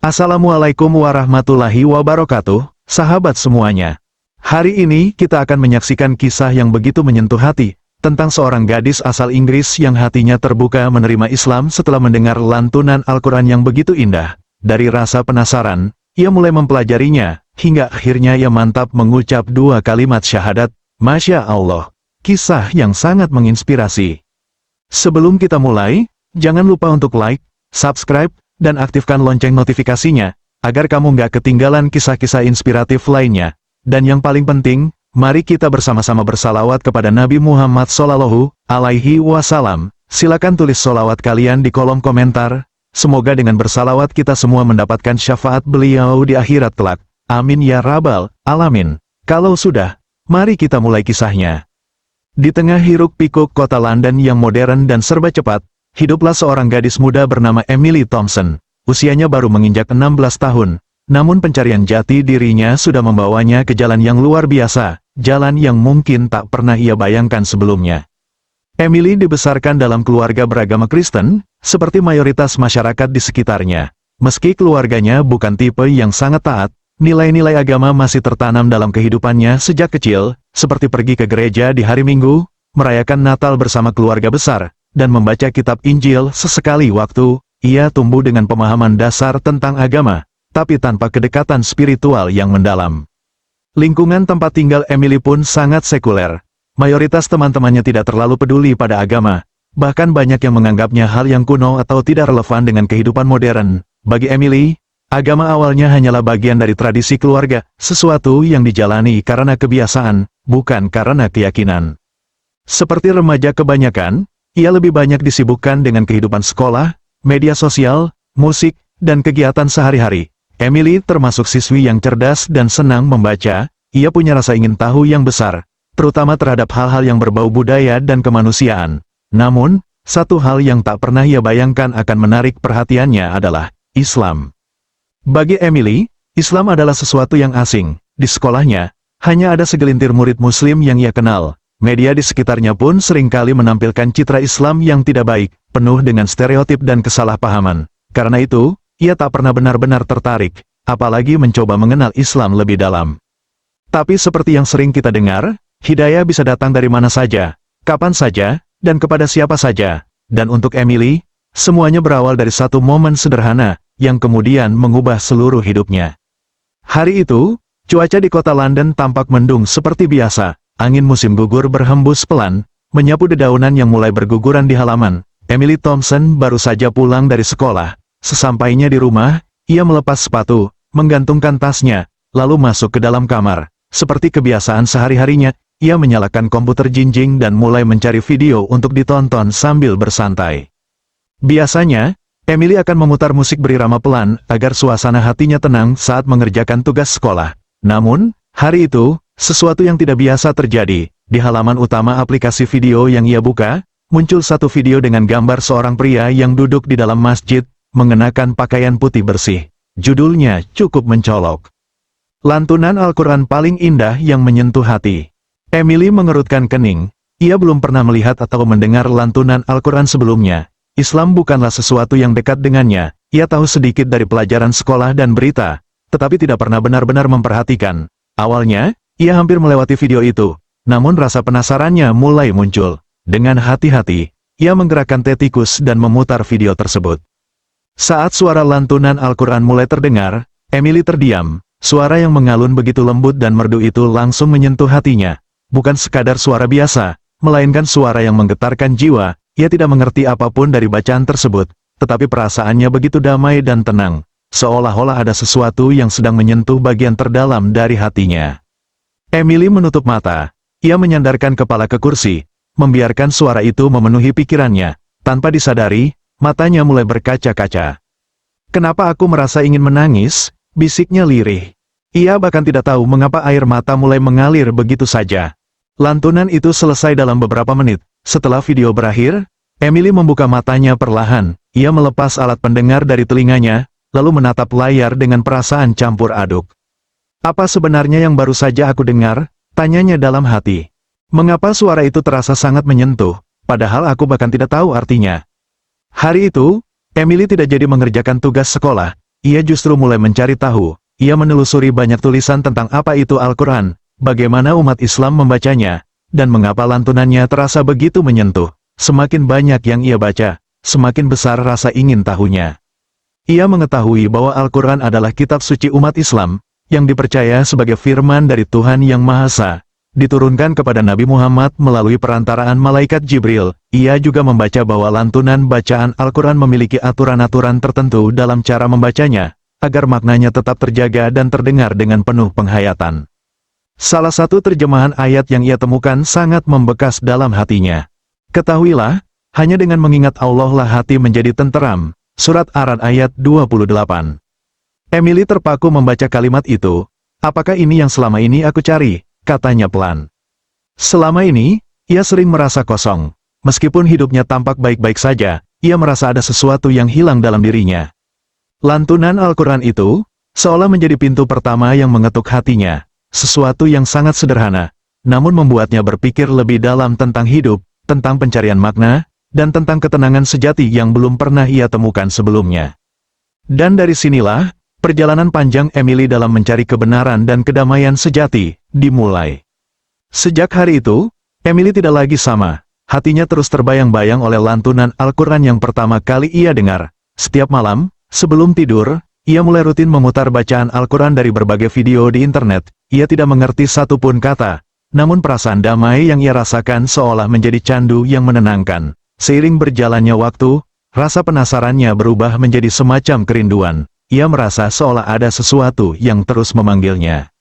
Assalamualaikum warahmatullahi wabarakatuh, sahabat semuanya. Hari ini kita akan menyaksikan kisah yang begitu menyentuh hati, tentang seorang gadis asal Inggris yang hatinya terbuka menerima Islam setelah mendengar lantunan Al-Quran yang begitu indah. Dari rasa penasaran, ia mulai mempelajarinya, hingga akhirnya ia mantap mengucap dua kalimat syahadat, Masya Allah. Kisah yang sangat menginspirasi. Sebelum kita mulai, jangan lupa untuk like, subscribe, dan aktifkan lonceng notifikasinya, agar kamu nggak ketinggalan kisah-kisah inspiratif lainnya. Dan yang paling penting, mari kita bersama-sama bersalawat kepada Nabi Muhammad Shallallahu Alaihi Wasallam. Silakan tulis solawat kalian di kolom komentar. Semoga dengan bersalawat kita semua mendapatkan syafaat beliau di akhirat kelak. Amin ya rabbal alamin. Kalau sudah, mari kita mulai kisahnya. Di tengah hiruk-pikuk kota London yang modern dan serba cepat, hiduplah seorang gadis muda bernama Emily Thompson. Usianya baru menginjak 16 tahun, namun pencarian jati dirinya sudah membawanya ke jalan yang luar biasa, jalan yang mungkin tak pernah ia bayangkan sebelumnya. Emily dibesarkan dalam keluarga beragama Kristen, seperti mayoritas masyarakat di sekitarnya. Meski keluarganya bukan tipe yang sangat taat, nilai-nilai agama masih tertanam dalam kehidupannya sejak kecil, seperti pergi ke gereja di hari Minggu, merayakan Natal bersama keluarga besar, dan membaca kitab Injil sesekali waktu. Ia tumbuh dengan pemahaman dasar tentang agama, tapi tanpa kedekatan spiritual yang mendalam. Lingkungan tempat tinggal Emily pun sangat sekuler. Mayoritas teman-temannya tidak terlalu peduli pada agama, bahkan banyak yang menganggapnya hal yang kuno atau tidak relevan dengan kehidupan modern. Bagi Emily, agama awalnya hanyalah bagian dari tradisi keluarga, sesuatu yang dijalani karena kebiasaan, bukan karena keyakinan. Seperti remaja kebanyakan, ia lebih banyak disibukkan dengan kehidupan sekolah, media sosial, musik, dan kegiatan sehari-hari. Emily termasuk siswi yang cerdas dan senang membaca. Ia punya rasa ingin tahu yang besar, terutama terhadap hal-hal yang berbau budaya dan kemanusiaan. Namun, satu hal yang tak pernah ia bayangkan akan menarik perhatiannya adalah Islam. Bagi Emily, Islam adalah sesuatu yang asing. Di sekolahnya, hanya ada segelintir murid Muslim yang ia kenal. Media di sekitarnya pun seringkali menampilkan citra Islam yang tidak baik, penuh dengan stereotip dan kesalahpahaman. Karena itu, ia tak pernah benar-benar tertarik, apalagi mencoba mengenal Islam lebih dalam. Tapi seperti yang sering kita dengar, hidayah bisa datang dari mana saja, kapan saja, dan kepada siapa saja. Dan untuk Emily, semuanya berawal dari satu momen sederhana, yang kemudian mengubah seluruh hidupnya. Hari itu, cuaca di kota London tampak mendung seperti biasa. Angin musim gugur berhembus pelan, menyapu dedaunan yang mulai berguguran di halaman. Emily Thompson baru saja pulang dari sekolah. Sesampainya di rumah, ia melepas sepatu, menggantungkan tasnya, lalu masuk ke dalam kamar. Seperti kebiasaan sehari-harinya, ia menyalakan komputer jinjing dan mulai mencari video untuk ditonton sambil bersantai. Biasanya, Emily akan memutar musik berirama pelan agar suasana hatinya tenang saat mengerjakan tugas sekolah. Namun, hari itu, sesuatu yang tidak biasa terjadi. Di halaman utama aplikasi video yang ia buka, muncul satu video dengan gambar seorang pria yang duduk di dalam masjid, mengenakan pakaian putih bersih. Judulnya cukup mencolok. Lantunan Al-Quran paling indah yang menyentuh hati. Emily mengerutkan kening. Ia belum pernah melihat atau mendengar lantunan Al-Quran sebelumnya. Islam bukanlah sesuatu yang dekat dengannya. Ia tahu sedikit dari pelajaran sekolah dan berita, tetapi tidak pernah benar-benar memperhatikan. Awalnya, ia hampir melewati video itu, namun rasa penasarannya mulai muncul. Dengan hati-hati, ia menggerakkan tetikus dan memutar video tersebut. Saat suara lantunan Al-Quran mulai terdengar, Emily terdiam. Suara yang mengalun begitu lembut dan merdu itu langsung menyentuh hatinya. Bukan sekadar suara biasa, melainkan suara yang menggetarkan jiwa. Ia tidak mengerti apapun dari bacaan tersebut, tetapi perasaannya begitu damai dan tenang, seolah-olah ada sesuatu yang sedang menyentuh bagian terdalam dari hatinya. Emily menutup mata. Ia menyandarkan kepala ke kursi, membiarkan suara itu memenuhi pikirannya. Tanpa disadari, matanya mulai berkaca-kaca. "Kenapa aku merasa ingin menangis?" bisiknya lirih. Ia bahkan tidak tahu mengapa air mata mulai mengalir begitu saja. Lantunan itu selesai dalam beberapa menit. Setelah video berakhir, Emily membuka matanya perlahan. Ia melepas alat pendengar dari telinganya, lalu menatap layar dengan perasaan campur aduk. "Apa sebenarnya yang baru saja aku dengar?" tanyanya dalam hati. "Mengapa suara itu terasa sangat menyentuh, padahal aku bahkan tidak tahu artinya?" Hari itu, Emily tidak jadi mengerjakan tugas sekolah. ia justru mulai mencari tahu. Ia menelusuri banyak tulisan tentang apa itu Al-Quran, bagaimana umat Islam membacanya, dan mengapa lantunannya terasa begitu menyentuh. Semakin banyak yang ia baca, semakin besar rasa ingin tahunya. Ia mengetahui bahwa Al-Quran adalah kitab suci umat Islam, yang dipercaya sebagai firman dari Tuhan Yang Maha Esa, diturunkan kepada Nabi Muhammad melalui perantaraan malaikat Jibril. Ia juga membaca bahwa lantunan bacaan Al-Quran memiliki aturan-aturan tertentu dalam cara membacanya, agar maknanya tetap terjaga dan terdengar dengan penuh penghayatan. Salah satu terjemahan ayat yang ia temukan sangat membekas dalam hatinya. Ketahuilah, hanya dengan mengingat Allah lah hati menjadi tenteram. Surat Ar-Ra'd ayat 28. Emily terpaku membaca kalimat itu. Apakah ini yang selama ini aku cari? Katanya pelan. Selama ini, ia sering merasa kosong. Meskipun hidupnya tampak baik-baik saja, ia merasa ada sesuatu yang hilang dalam dirinya. Lantunan Al-Quran itu, seolah menjadi pintu pertama yang mengetuk hatinya, sesuatu yang sangat sederhana, namun membuatnya berpikir lebih dalam tentang hidup, tentang pencarian makna, dan tentang ketenangan sejati yang belum pernah ia temukan sebelumnya. Dan dari sinilah, perjalanan panjang Emily dalam mencari kebenaran dan kedamaian sejati, dimulai. Sejak hari itu, Emily tidak lagi sama, hatinya terus terbayang-bayang oleh lantunan Al-Quran yang pertama kali ia dengar. Setiap malam, sebelum tidur, ia mulai rutin memutar bacaan Al-Quran dari berbagai video di internet. Ia tidak mengerti satupun kata, namun perasaan damai yang ia rasakan seolah menjadi candu yang menenangkan. Seiring berjalannya waktu, rasa penasarannya berubah menjadi semacam kerinduan. Ia merasa seolah ada sesuatu yang terus memanggilnya.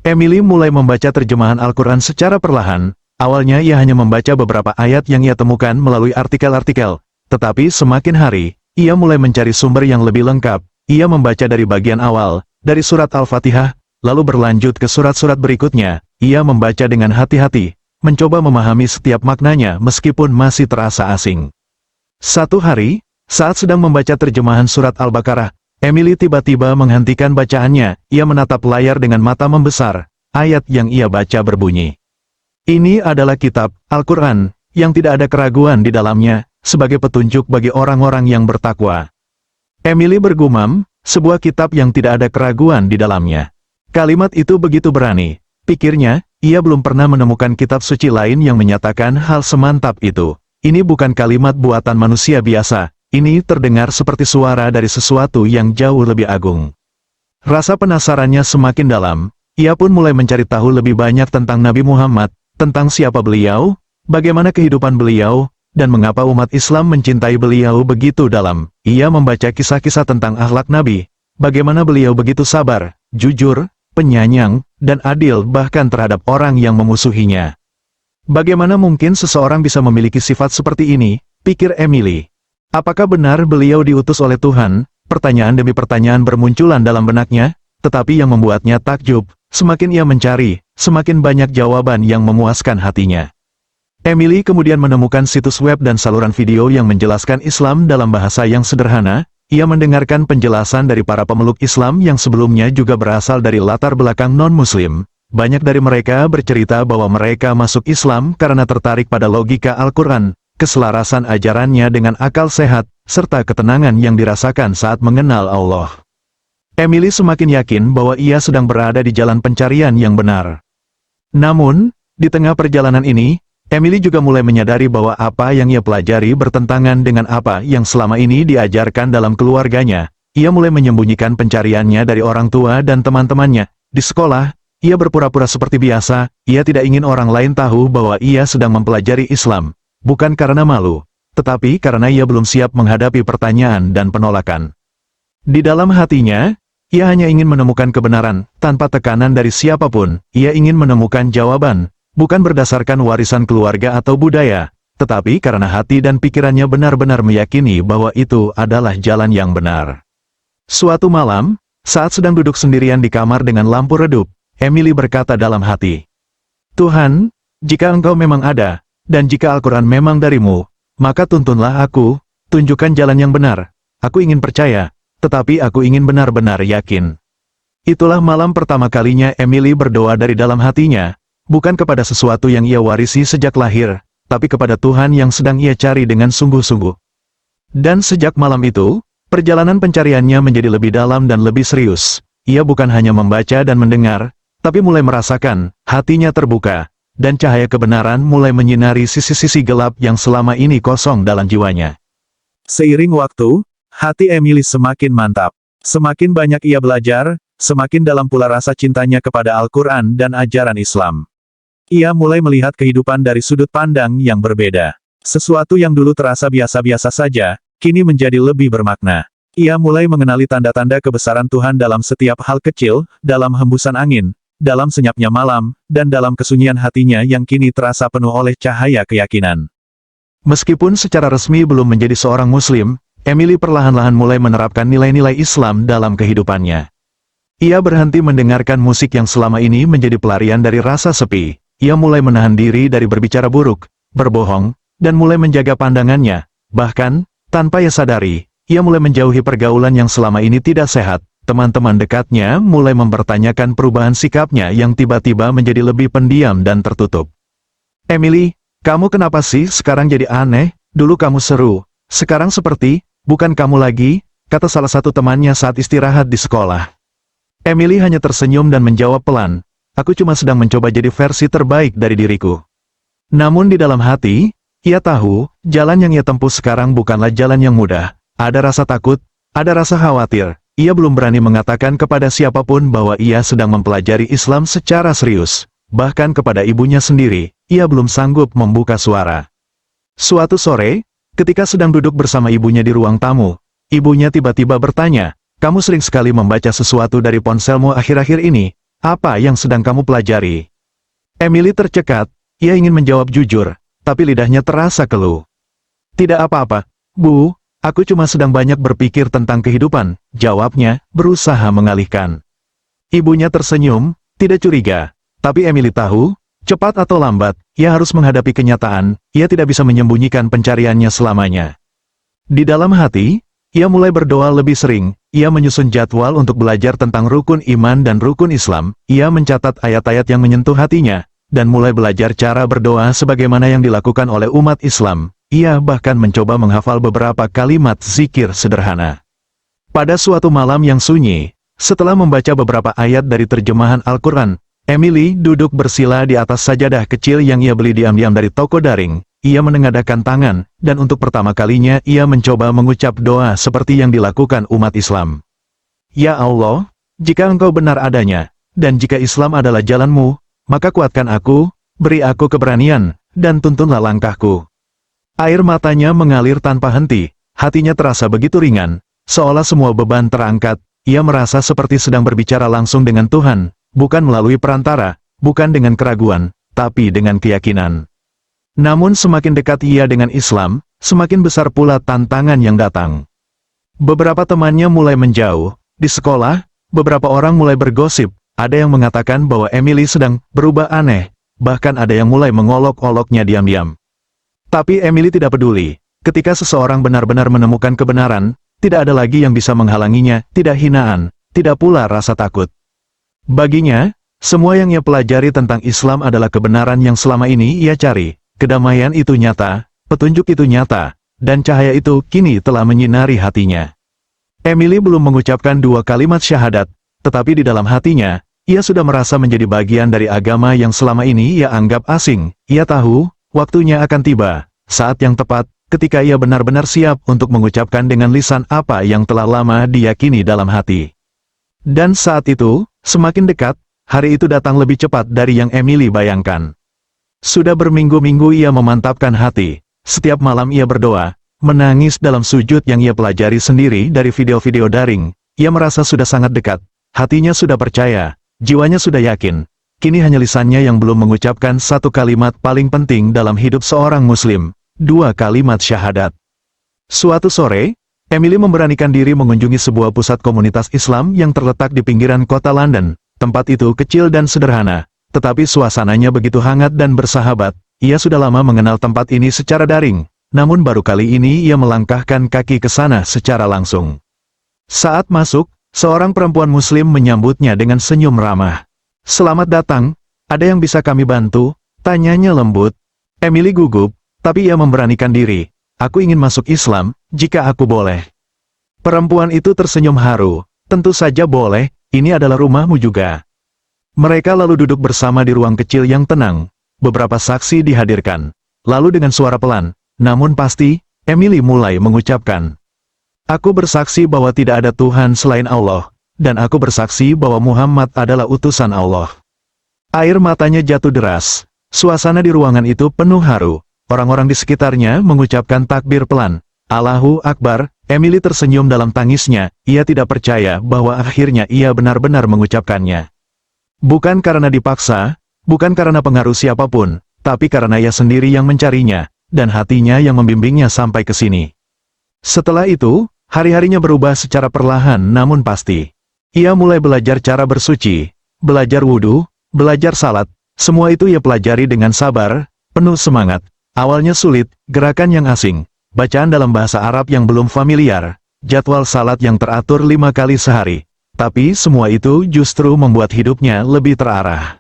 Emily mulai membaca terjemahan Al-Quran secara perlahan. Awalnya ia hanya membaca beberapa ayat yang ia temukan melalui artikel-artikel, tetapi semakin hari, ia mulai mencari sumber yang lebih lengkap. Ia membaca dari bagian awal, dari surat Al-Fatihah, lalu berlanjut ke surat-surat berikutnya. Ia membaca dengan hati-hati, mencoba memahami setiap maknanya meskipun masih terasa asing. Satu hari, saat sedang membaca terjemahan surat Al-Baqarah, Emily tiba-tiba menghentikan bacaannya. Ia menatap layar dengan mata membesar. Ayat yang ia baca berbunyi, "Ini adalah kitab, Al-Quran, yang tidak ada keraguan di dalamnya, sebagai petunjuk bagi orang-orang yang bertakwa." Emily bergumam, sebuah kitab yang tidak ada keraguan di dalamnya. Kalimat itu begitu berani. Pikirnya, ia belum pernah menemukan kitab suci lain yang menyatakan hal semantap itu. Ini bukan kalimat buatan manusia biasa, ini terdengar seperti suara dari sesuatu yang jauh lebih agung. Rasa penasarannya semakin dalam, ia pun mulai mencari tahu lebih banyak tentang Nabi Muhammad, tentang siapa beliau, bagaimana kehidupan beliau, dan mengapa umat Islam mencintai beliau begitu dalam. Ia membaca kisah-kisah tentang akhlak Nabi, bagaimana beliau begitu sabar, jujur, penyayang, dan adil bahkan terhadap orang yang memusuhinya. Bagaimana mungkin seseorang bisa memiliki sifat seperti ini, pikir Emily. Apakah benar beliau diutus oleh Tuhan? Pertanyaan demi pertanyaan bermunculan dalam benaknya, tetapi yang membuatnya takjub, semakin ia mencari, semakin banyak jawaban yang memuaskan hatinya. Emily kemudian menemukan situs web dan saluran video yang menjelaskan Islam dalam bahasa yang sederhana. Ia mendengarkan penjelasan dari para pemeluk Islam yang sebelumnya juga berasal dari latar belakang non-Muslim. Banyak dari mereka bercerita bahwa mereka masuk Islam karena tertarik pada logika Al-Quran, keselarasan ajarannya dengan akal sehat, serta ketenangan yang dirasakan saat mengenal Allah. Emily semakin yakin bahwa ia sedang berada di jalan pencarian yang benar. Namun, di tengah perjalanan ini, Emily juga mulai menyadari bahwa apa yang ia pelajari bertentangan dengan apa yang selama ini diajarkan dalam keluarganya. Ia mulai menyembunyikan pencariannya dari orang tua dan teman-temannya. Di sekolah, ia berpura-pura seperti biasa. Ia tidak ingin orang lain tahu bahwa ia sedang mempelajari Islam. Bukan karena malu, tetapi karena ia belum siap menghadapi pertanyaan dan penolakan. Di dalam hatinya, ia hanya ingin menemukan kebenaran, tanpa tekanan dari siapapun. Ia ingin menemukan jawaban, bukan berdasarkan warisan keluarga atau budaya, tetapi karena hati dan pikirannya benar-benar meyakini bahwa itu adalah jalan yang benar. Suatu malam, saat sedang duduk sendirian di kamar dengan lampu redup, Emily berkata dalam hati, "Tuhan, jika Engkau memang ada, dan jika Al-Quran memang darimu, maka tuntunlah aku, tunjukkan jalan yang benar. Aku ingin percaya, tetapi aku ingin benar-benar yakin." Itulah malam pertama kalinya Emily berdoa dari dalam hatinya, bukan kepada sesuatu yang ia warisi sejak lahir, tapi kepada Tuhan yang sedang ia cari dengan sungguh-sungguh. Dan sejak malam itu, Perjalanan pencariannya menjadi lebih dalam dan lebih serius. Ia bukan hanya membaca dan mendengar, tapi mulai merasakan, hatinya terbuka, dan cahaya kebenaran mulai menyinari sisi-sisi gelap yang selama ini kosong dalam jiwanya. Seiring waktu, hati Emily semakin mantap. Semakin banyak ia belajar, semakin dalam pula rasa cintanya kepada Al-Quran dan ajaran Islam. Ia mulai melihat kehidupan dari sudut pandang yang berbeda. Sesuatu yang dulu terasa biasa-biasa saja, kini menjadi lebih bermakna. Ia mulai mengenali tanda-tanda kebesaran Tuhan dalam setiap hal kecil, dalam hembusan angin, dalam senyapnya malam, dan dalam kesunyian hatinya yang kini terasa penuh oleh cahaya keyakinan. Meskipun secara resmi belum menjadi seorang Muslim, Emily perlahan-lahan mulai menerapkan nilai-nilai Islam dalam kehidupannya. Ia berhenti mendengarkan musik yang selama ini menjadi pelarian dari rasa sepi. Ia mulai menahan diri dari berbicara buruk, berbohong, dan mulai menjaga pandangannya. Bahkan, tanpa ia sadari, ia mulai menjauhi pergaulan yang selama ini tidak sehat. Teman-teman dekatnya mulai mempertanyakan perubahan sikapnya yang tiba-tiba menjadi lebih pendiam dan tertutup. "Emily, kamu kenapa sih sekarang jadi aneh? Dulu kamu seru, sekarang seperti, bukan kamu lagi," kata salah satu temannya saat istirahat di sekolah. Emily hanya tersenyum dan menjawab pelan, "Aku cuma sedang mencoba jadi versi terbaik dari diriku." Namun di dalam hati, ia tahu, jalan yang ia tempuh sekarang bukanlah jalan yang mudah. Ada rasa takut, ada rasa khawatir. Ia belum berani mengatakan kepada siapapun bahwa ia sedang mempelajari Islam secara serius. Bahkan kepada ibunya sendiri, ia belum sanggup membuka suara. Suatu sore, ketika sedang duduk bersama ibunya di ruang tamu, ibunya tiba-tiba bertanya, "Kamu sering sekali membaca sesuatu dari ponselmu akhir-akhir ini. Apa yang sedang kamu pelajari?" Emily tercekat, ia ingin menjawab jujur, tapi lidahnya terasa keluh. "Tidak apa-apa, Bu. Aku cuma sedang banyak berpikir tentang kehidupan," jawabnya, berusaha mengalihkan. Ibunya tersenyum, tidak curiga. Tapi Emily tahu, cepat atau lambat, ia harus menghadapi kenyataan, ia tidak bisa menyembunyikan pencariannya selamanya. Di dalam hati, ia mulai berdoa lebih sering, ia menyusun jadwal untuk belajar tentang rukun iman dan rukun Islam, ia mencatat ayat-ayat yang menyentuh hatinya, dan mulai belajar cara berdoa sebagaimana yang dilakukan oleh umat Islam. Ia bahkan mencoba menghafal beberapa kalimat zikir sederhana. Pada suatu malam yang sunyi, setelah membaca beberapa ayat dari terjemahan Al-Quran, Emily duduk bersila di atas sajadah kecil yang ia beli diam-diam dari toko daring. Ia menengadahkan tangan, dan untuk pertama kalinya ia mencoba mengucap doa seperti yang dilakukan umat Islam. "Ya Allah, jika Engkau benar adanya, dan jika Islam adalah jalanmu, maka kuatkan aku, beri aku keberanian, dan tuntunlah langkahku." Air matanya mengalir tanpa henti, hatinya terasa begitu ringan, seolah semua beban terangkat. Ia merasa seperti sedang berbicara langsung dengan Tuhan, bukan melalui perantara, bukan dengan keraguan, tapi dengan keyakinan. Namun semakin dekat ia dengan Islam, semakin besar pula tantangan yang datang. Beberapa temannya mulai menjauh, di sekolah, beberapa orang mulai bergosip, ada yang mengatakan bahwa Emily sedang berubah aneh, bahkan ada yang mulai mengolok-oloknya diam-diam. Tapi Emily tidak peduli. Ketika seseorang benar-benar menemukan kebenaran, tidak ada lagi yang bisa menghalanginya, tidak hinaan, tidak pula rasa takut. Baginya, semua yang ia pelajari tentang Islam adalah kebenaran yang selama ini ia cari. Kedamaian itu nyata, petunjuk itu nyata, dan cahaya itu kini telah menyinari hatinya. Emily belum mengucapkan 2 kalimat syahadat, tetapi di dalam hatinya, ia sudah merasa menjadi bagian dari agama yang selama ini ia anggap asing. Ia tahu, waktunya akan tiba, saat yang tepat, ketika ia benar-benar siap untuk mengucapkan dengan lisan apa yang telah lama diyakini dalam hati. Dan saat itu, semakin dekat, hari itu datang lebih cepat dari yang Emily bayangkan. Sudah berminggu-minggu ia memantapkan hati, setiap malam ia berdoa, menangis dalam sujud yang ia pelajari sendiri dari video-video daring. Ia merasa sudah sangat dekat, hatinya sudah percaya, jiwanya sudah yakin. Kini hanya lisannya yang belum mengucapkan 1 kalimat paling penting dalam hidup seorang Muslim, 2 kalimat syahadat. Suatu sore, Emily memberanikan diri mengunjungi sebuah pusat komunitas Islam yang terletak di pinggiran kota London. Tempat itu kecil dan sederhana, tetapi suasananya begitu hangat dan bersahabat. Ia sudah lama mengenal tempat ini secara daring, namun baru kali ini ia melangkahkan kaki ke sana secara langsung. Saat masuk, seorang perempuan Muslim menyambutnya dengan senyum ramah. "Selamat datang, ada yang bisa kami bantu?" tanyanya lembut. Emily gugup, tapi ia memberanikan diri. "Aku ingin masuk Islam, jika aku boleh." Perempuan itu tersenyum haru. Tentu saja boleh, ini adalah rumahmu juga. Mereka lalu duduk bersama di ruang kecil yang tenang. Beberapa saksi dihadirkan. Lalu dengan suara pelan, namun pasti, Emily mulai mengucapkan. Aku bersaksi bahwa tidak ada Tuhan selain Allah, dan aku bersaksi bahwa Muhammad adalah utusan Allah. Air matanya jatuh deras. Suasana di ruangan itu penuh haru. Orang-orang di sekitarnya mengucapkan takbir pelan. Allahu Akbar. Emily tersenyum dalam tangisnya. Ia tidak percaya bahwa akhirnya ia benar-benar mengucapkannya. Bukan karena dipaksa, bukan karena pengaruh siapapun, tapi karena ia sendiri yang mencarinya, dan hatinya yang membimbingnya sampai ke sini. Setelah itu, hari-harinya berubah secara perlahan namun pasti. Ia mulai belajar cara bersuci, belajar wudhu, belajar salat, semua itu ia pelajari dengan sabar, penuh semangat. Awalnya sulit, gerakan yang asing, bacaan dalam bahasa Arab yang belum familiar, jadwal salat yang teratur 5 kali sehari. Tapi semua itu justru membuat hidupnya lebih terarah.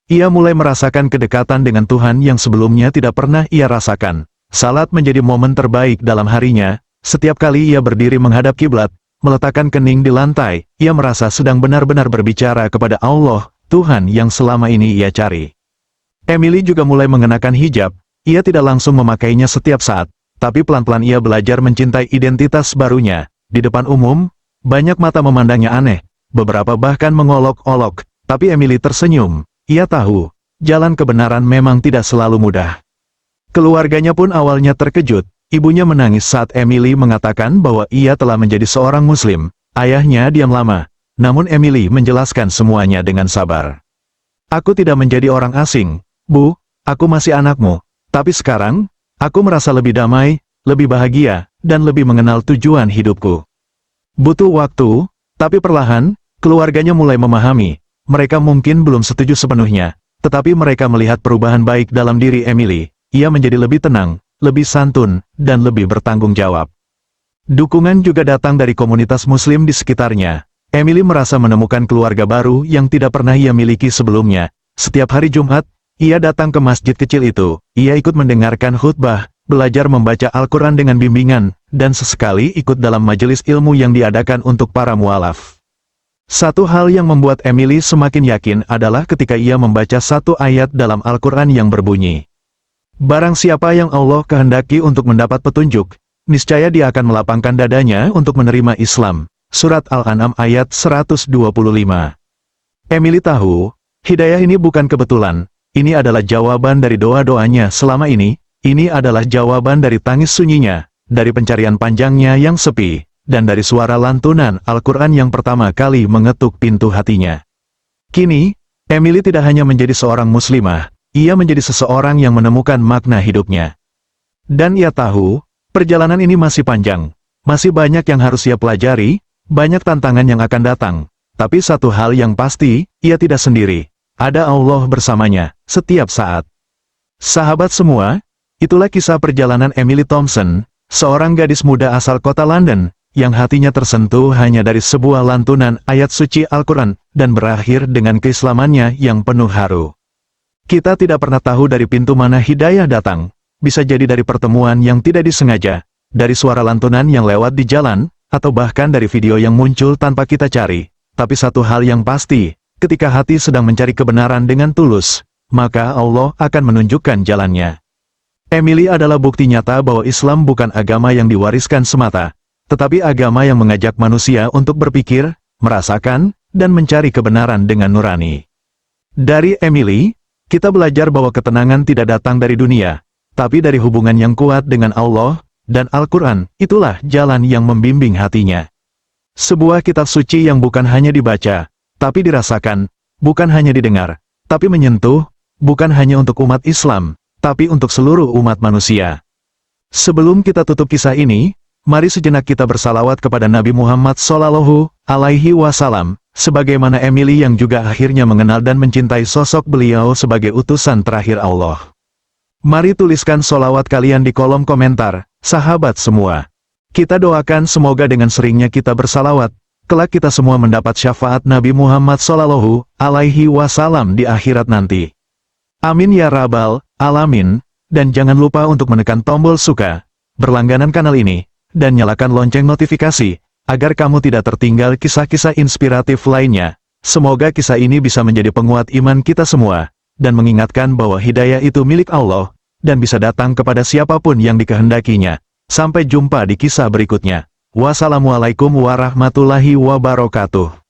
Ia mulai merasakan kedekatan dengan Tuhan yang sebelumnya tidak pernah ia rasakan. Salat menjadi momen terbaik dalam harinya. Setiap kali ia berdiri menghadap kiblat, meletakkan kening di lantai, ia merasa sedang benar-benar berbicara kepada Allah, Tuhan yang selama ini ia cari. Emily juga mulai mengenakan hijab. Ia tidak langsung memakainya setiap saat, tapi pelan-pelan ia belajar mencintai identitas barunya. Di depan umum, banyak mata memandangnya aneh, beberapa bahkan mengolok-olok, tapi Emily tersenyum. Ia tahu, jalan kebenaran memang tidak selalu mudah. Keluarganya pun awalnya terkejut, ibunya menangis saat Emily mengatakan bahwa ia telah menjadi seorang muslim. Ayahnya diam lama, namun Emily menjelaskan semuanya dengan sabar. Aku tidak menjadi orang asing, Bu, aku masih anakmu, tapi sekarang, aku merasa lebih damai, lebih bahagia, dan lebih mengenal tujuan hidupku. Butuh waktu, tapi perlahan, keluarganya mulai memahami. Mereka mungkin belum setuju sepenuhnya, tetapi mereka melihat perubahan baik dalam diri Emily. Ia menjadi lebih tenang, lebih santun, dan lebih bertanggung jawab. Dukungan juga datang dari komunitas muslim di sekitarnya. Emily merasa menemukan keluarga baru yang tidak pernah ia miliki sebelumnya. Setiap hari Jumat, ia datang ke masjid kecil itu. Ia ikut mendengarkan khutbah, belajar membaca Al-Quran dengan bimbingan, dan sesekali ikut dalam majelis ilmu yang diadakan untuk para mualaf. Satu hal yang membuat Emily semakin yakin adalah ketika ia membaca satu ayat dalam Al-Quran yang berbunyi, barang siapa yang Allah kehendaki untuk mendapat petunjuk, niscaya dia akan melapangkan dadanya untuk menerima Islam. Surat Al-An'am ayat 125. Emily tahu, hidayah ini bukan kebetulan, ini adalah jawaban dari doa-doanya selama ini. Ini adalah jawaban dari tangis sunyinya, dari pencarian panjangnya yang sepi, dan dari suara lantunan Al-Quran yang pertama kali mengetuk pintu hatinya. Kini, Emily tidak hanya menjadi seorang muslimah, ia menjadi seseorang yang menemukan makna hidupnya. Dan ia tahu, perjalanan ini masih panjang, masih banyak yang harus ia pelajari, banyak tantangan yang akan datang. Tapi satu hal yang pasti, ia tidak sendiri, ada Allah bersamanya, setiap saat. Sahabat semua, itulah kisah perjalanan Emily Thompson, seorang gadis muda asal kota London, yang hatinya tersentuh hanya dari sebuah lantunan ayat suci Al-Quran, dan berakhir dengan keislamannya yang penuh haru. Kita tidak pernah tahu dari pintu mana hidayah datang, bisa jadi dari pertemuan yang tidak disengaja, dari suara lantunan yang lewat di jalan, atau bahkan dari video yang muncul tanpa kita cari. Tapi satu hal yang pasti, ketika hati sedang mencari kebenaran dengan tulus, maka Allah akan menunjukkan jalannya. Emily adalah bukti nyata bahwa Islam bukan agama yang diwariskan semata, tetapi agama yang mengajak manusia untuk berpikir, merasakan, dan mencari kebenaran dengan nurani. Dari Emily, kita belajar bahwa ketenangan tidak datang dari dunia, tapi dari hubungan yang kuat dengan Allah, dan Al-Quran, itulah jalan yang membimbing hatinya. Sebuah kitab suci yang bukan hanya dibaca, tapi dirasakan, bukan hanya didengar, tapi menyentuh, bukan hanya untuk umat Islam, tapi untuk seluruh umat manusia. Sebelum kita tutup kisah ini, mari sejenak kita bersalawat kepada Nabi Muhammad Shallallahu Alaihi Wasallam, sebagaimana Emily yang juga akhirnya mengenal dan mencintai sosok beliau sebagai utusan terakhir Allah. Mari tuliskan sholawat kalian di kolom komentar, sahabat semua. Kita doakan semoga dengan seringnya kita bersalawat, kelak kita semua mendapat syafaat Nabi Muhammad Shallallahu Alaihi Wasallam di akhirat nanti. Amin ya Rabbal Alamin, dan jangan lupa untuk menekan tombol suka, berlangganan kanal ini, dan nyalakan lonceng notifikasi, Agar kamu tidak tertinggal kisah-kisah inspiratif lainnya, semoga kisah ini bisa menjadi penguat iman kita semua, dan mengingatkan bahwa hidayah itu milik Allah, dan bisa datang kepada siapapun yang dikehendakinya. Sampai jumpa di kisah berikutnya. Wassalamualaikum warahmatullahi wabarakatuh.